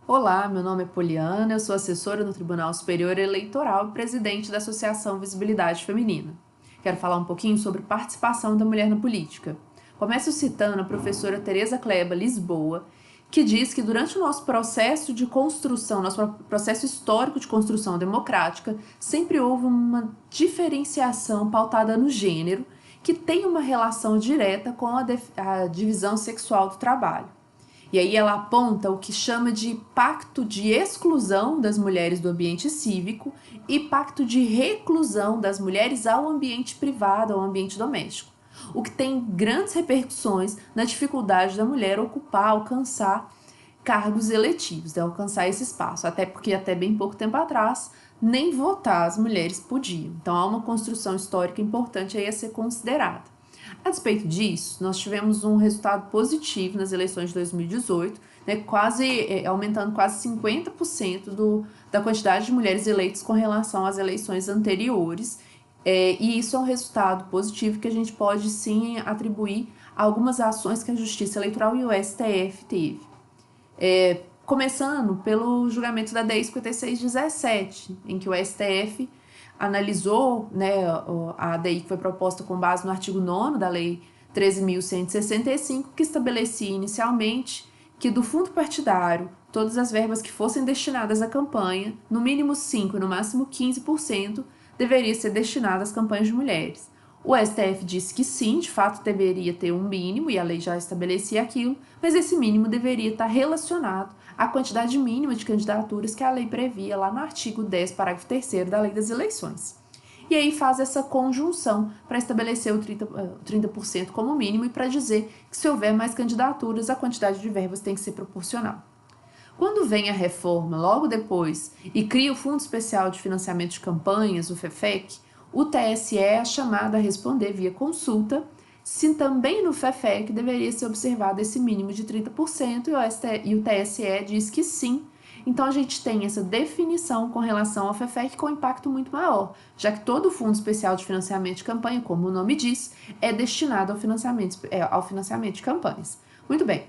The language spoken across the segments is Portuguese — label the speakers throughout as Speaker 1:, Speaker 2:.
Speaker 1: Olá, meu nome é Poliana, eu sou assessora no Tribunal Superior Eleitoral e presidente da Associação Visibilidade Feminina. Quero falar um pouquinho sobre participação da mulher na política. Começo citando a professora Tereza Kleba Lisboa, que diz que durante o nosso processo de construção, nosso processo histórico de construção democrática, sempre houve uma diferenciação pautada no gênero, que tem uma relação direta com a divisão sexual do trabalho. E aí ela aponta o que chama de pacto de exclusão das mulheres do ambiente cívico e pacto de reclusão das mulheres ao ambiente privado, ao ambiente doméstico, o que tem grandes repercussões na dificuldade da mulher ocupar, alcançar cargos eletivos, de alcançar esse espaço, até porque até bem pouco tempo atrás nem votar as mulheres podiam. Então há uma construção histórica importante aí a ser considerada. A despeito disso, nós tivemos um resultado positivo nas eleições de 2018, né, aumentando quase 50% da quantidade de mulheres eleitas com relação às eleições anteriores. E isso é um resultado positivo que a gente pode sim atribuir a algumas ações que a Justiça Eleitoral e o STF teve. Começando pelo julgamento da DEI 5617, em que o STF analisou, né, a ADI que foi proposta com base no artigo 9º da Lei 13.165, que estabelecia inicialmente que do fundo partidário, todas as verbas que fossem destinadas à campanha, no mínimo 5% e no máximo 15%, deveria ser destinada às campanhas de mulheres. O STF disse que sim, de fato deveria ter um mínimo, e a lei já estabelecia aquilo, mas esse mínimo deveria estar relacionado à quantidade mínima de candidaturas que a lei previa lá no artigo 10, parágrafo 3º da Lei das Eleições. E aí faz essa conjunção para estabelecer o 30% como mínimo e para dizer que se houver mais candidaturas, a quantidade de verbas tem que ser proporcional. Quando vem a reforma logo depois e cria o Fundo Especial de Financiamento de Campanhas, o FEFEC, o TSE é chamado a responder via consulta se também no FEFEC deveria ser observado esse mínimo de 30% e o TSE diz que sim. Então a gente tem essa definição com relação ao FEFEC com impacto muito maior, já que todo o Fundo Especial de Financiamento de Campanha, como o nome diz, é destinado ao financiamento de campanhas. Muito bem.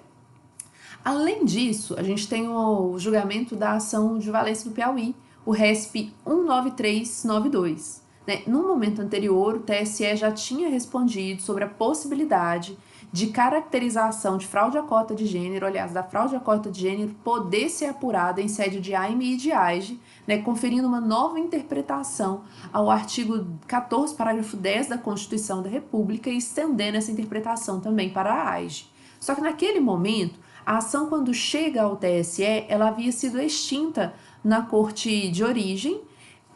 Speaker 1: Além disso, a gente tem o julgamento da ação de valência do Piauí, o RESP 19392. No momento anterior, o TSE já tinha respondido sobre a possibilidade de caracterização de fraude à cota de gênero, aliás, da fraude à cota de gênero poder ser apurada em sede de AIME e de AIGE, conferindo uma nova interpretação ao artigo 14, parágrafo 10 da Constituição da República e estendendo essa interpretação também para a AIGE. Só que naquele momento, a ação, quando chega ao TSE, ela havia sido extinta na corte de origem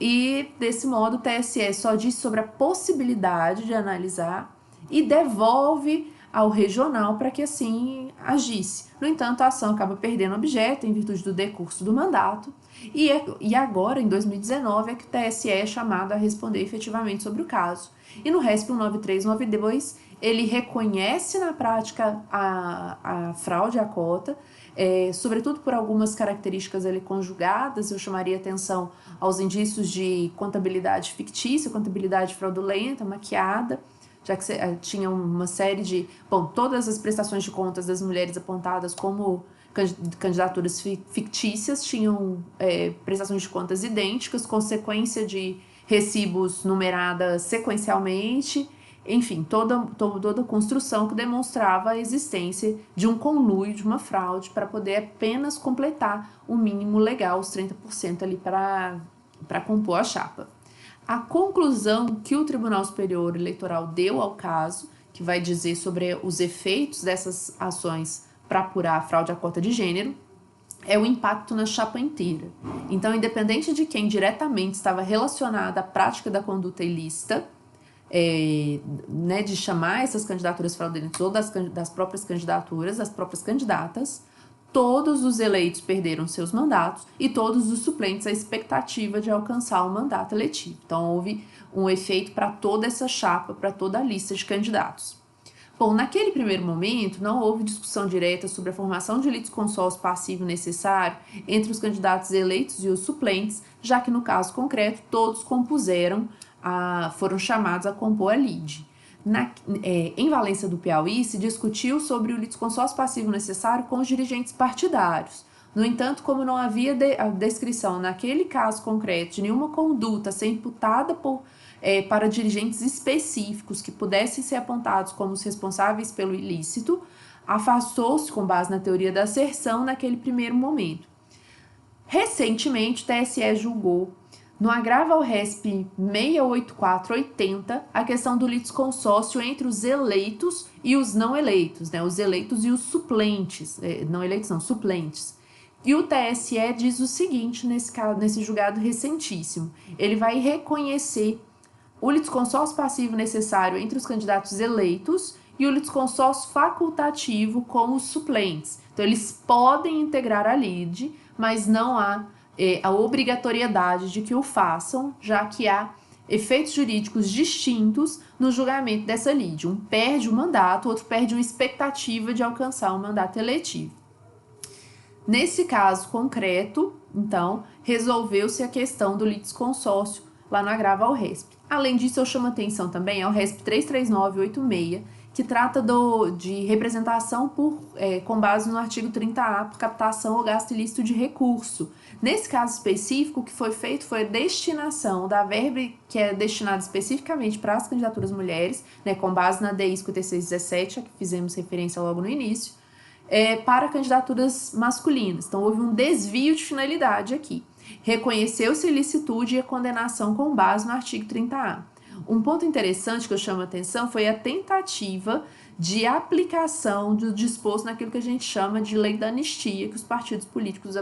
Speaker 1: e, desse modo, o TSE só diz sobre a possibilidade de analisar e devolve ao regional para que assim agisse. No entanto, a ação acaba perdendo objeto em virtude do decurso do mandato e agora, em 2019, é que o TSE é chamado a responder efetivamente sobre o caso. E no RESP 19392, ele reconhece na prática a fraude à cota, sobretudo por algumas características ali conjugadas. Eu chamaria atenção aos indícios de contabilidade fictícia, contabilidade fraudulenta, maquiada, já que tinha uma série de... todas as prestações de contas das mulheres apontadas como candidaturas fictícias tinham prestações de contas idênticas, consequência de recibos numeradas sequencialmente, enfim, toda a construção que demonstrava a existência de um conluio, de uma fraude, para poder apenas completar o mínimo legal, os 30% ali para compor a chapa. A conclusão que o Tribunal Superior Eleitoral deu ao caso, que vai dizer sobre os efeitos dessas ações para apurar a fraude à cota de gênero, é o impacto na chapa inteira. Então, independente de quem diretamente estava relacionado à prática da conduta ilícita, de chamar essas candidaturas fraudulentas ou das próprias candidaturas, das próprias candidatas, todos os eleitos perderam seus mandatos e todos os suplentes a expectativa de alcançar o mandato eletivo. Então, houve um efeito para toda essa chapa, para toda a lista de candidatos. Bom, naquele primeiro momento, não houve discussão direta sobre a formação de litisconsórcio passivo necessário entre os candidatos eleitos e os suplentes, já que no caso concreto, todos foram chamados a compor a lide. Em Valência do Piauí, se discutiu sobre o litisconsórcio passivo necessário com os dirigentes partidários. No entanto, como não havia a descrição naquele caso concreto de nenhuma conduta ser imputada para dirigentes específicos que pudessem ser apontados como os responsáveis pelo ilícito, afastou-se com base na teoria da asserção naquele primeiro momento. Recentemente, o TSE julgou, no agravo ao RESP 684/80, a questão do litisconsórcio entre os eleitos e os não eleitos, né? Os eleitos e os suplentes, não eleitos não, suplentes. E o TSE diz o seguinte nesse julgado recentíssimo: ele vai reconhecer o litisconsórcio passivo necessário entre os candidatos eleitos e o litisconsórcio facultativo com os suplentes. Então, eles podem integrar a lide, mas não há a obrigatoriedade de que o façam, já que há efeitos jurídicos distintos no julgamento dessa lide. Um perde o mandato, o outro perde uma expectativa de alcançar um mandato eletivo. Nesse caso concreto, então, resolveu-se a questão do litisconsórcio lá no agravo ao RESP. Além disso, eu chamo atenção também ao RESP 339/86, que trata de representação com base no artigo 30A por captação ou gasto ilícito de recurso. Nesse caso específico, o que foi feito foi a destinação da verba que é destinada especificamente para as candidaturas mulheres, né, com base na DI 5617, a que fizemos referência logo no início, para candidaturas masculinas. Então, houve um desvio de finalidade aqui. Reconheceu-se a ilicitude e a condenação com base no artigo 30A. Um ponto interessante que eu chamo a atenção foi a tentativa de aplicação do disposto naquilo que a gente chama de lei da anistia, que os partidos políticos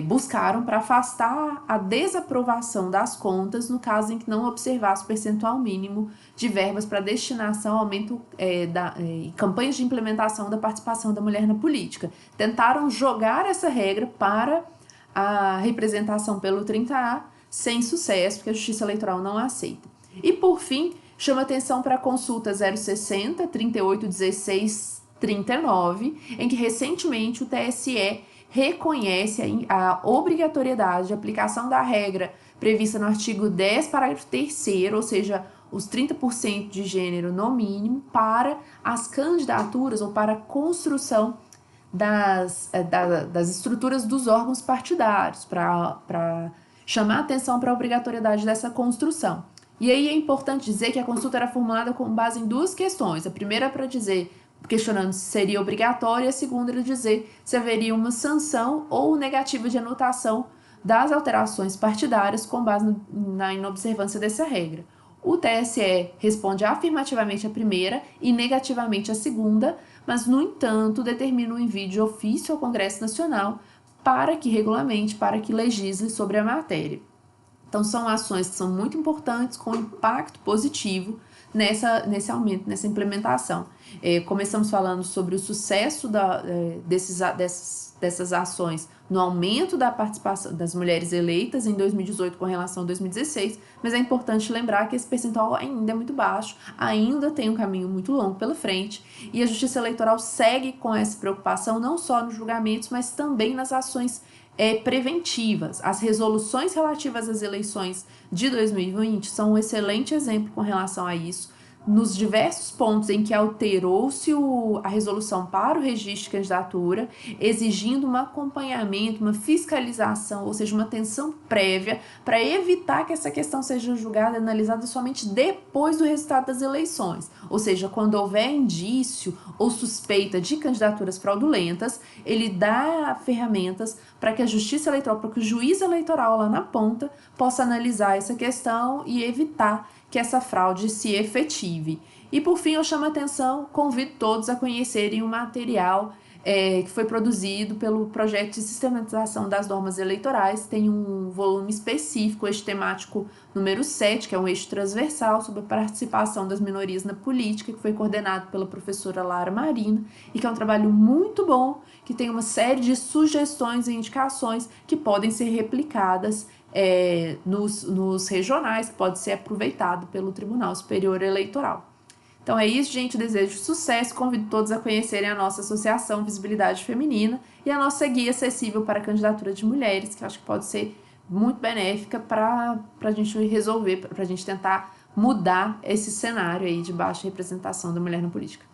Speaker 1: buscaram para afastar a desaprovação das contas no caso em que não observasse o percentual mínimo de verbas para destinação ao aumento campanhas de implementação da participação da mulher na política. Tentaram jogar essa regra para a representação pelo 30A sem sucesso, porque a Justiça Eleitoral não aceita. E, por fim, chama atenção para a consulta 060 3816 39, em que recentemente o TSE reconhece a obrigatoriedade de aplicação da regra prevista no artigo 10, parágrafo 3º, ou seja, os 30% de gênero no mínimo, para as candidaturas ou para a construção das estruturas dos órgãos partidários, para chamar atenção para a obrigatoriedade dessa construção. E aí é importante dizer que a consulta era formulada com base em duas questões. A primeira é para dizer, questionando se seria obrigatório, e a segunda era dizer se haveria uma sanção ou negativa de anotação das alterações partidárias com base na inobservância dessa regra. O TSE responde afirmativamente a primeira e negativamente a segunda, mas, no entanto, determina o envio de ofício ao Congresso Nacional para que regulamente, para que legisle sobre a matéria. Então, são ações que são muito importantes, com impacto positivo nesse aumento, nessa implementação. Começamos falando sobre o sucesso dessas ações no aumento da participação das mulheres eleitas em 2018 com relação a 2016, mas é importante lembrar que esse percentual ainda é muito baixo, ainda tem um caminho muito longo pela frente, e a Justiça Eleitoral segue com essa preocupação não só nos julgamentos, mas também nas ações preventivas. As resoluções relativas às eleições de 2020 são um excelente exemplo com relação a isso. Nos diversos pontos em que alterou-se a resolução para o registro de candidatura, exigindo um acompanhamento, uma fiscalização, ou seja, uma atenção prévia para evitar que essa questão seja julgada e analisada somente depois do resultado das eleições. Ou seja, quando houver indício ou suspeita de candidaturas fraudulentas, ele dá ferramentas para que a Justiça Eleitoral, para que o juiz eleitoral lá na ponta possa analisar essa questão e evitar que essa fraude se efetive. E, por fim, eu chamo a atenção, convido todos a conhecerem o material que foi produzido pelo projeto de sistematização das normas eleitorais. Tem um volume específico, o eixo temático número 7, que é um eixo transversal sobre a participação das minorias na política, que foi coordenado pela professora Lara Marina, e que é um trabalho muito bom, que tem uma série de sugestões e indicações que podem ser replicadas nos regionais, que pode ser aproveitado pelo Tribunal Superior Eleitoral. Então é isso, gente, eu desejo sucesso, convido todos a conhecerem a nossa Associação Visibilidade Feminina e a nossa guia acessível para a candidatura de mulheres, que eu acho que pode ser muito benéfica para a gente resolver, para a gente tentar mudar esse cenário aí de baixa representação da mulher na política.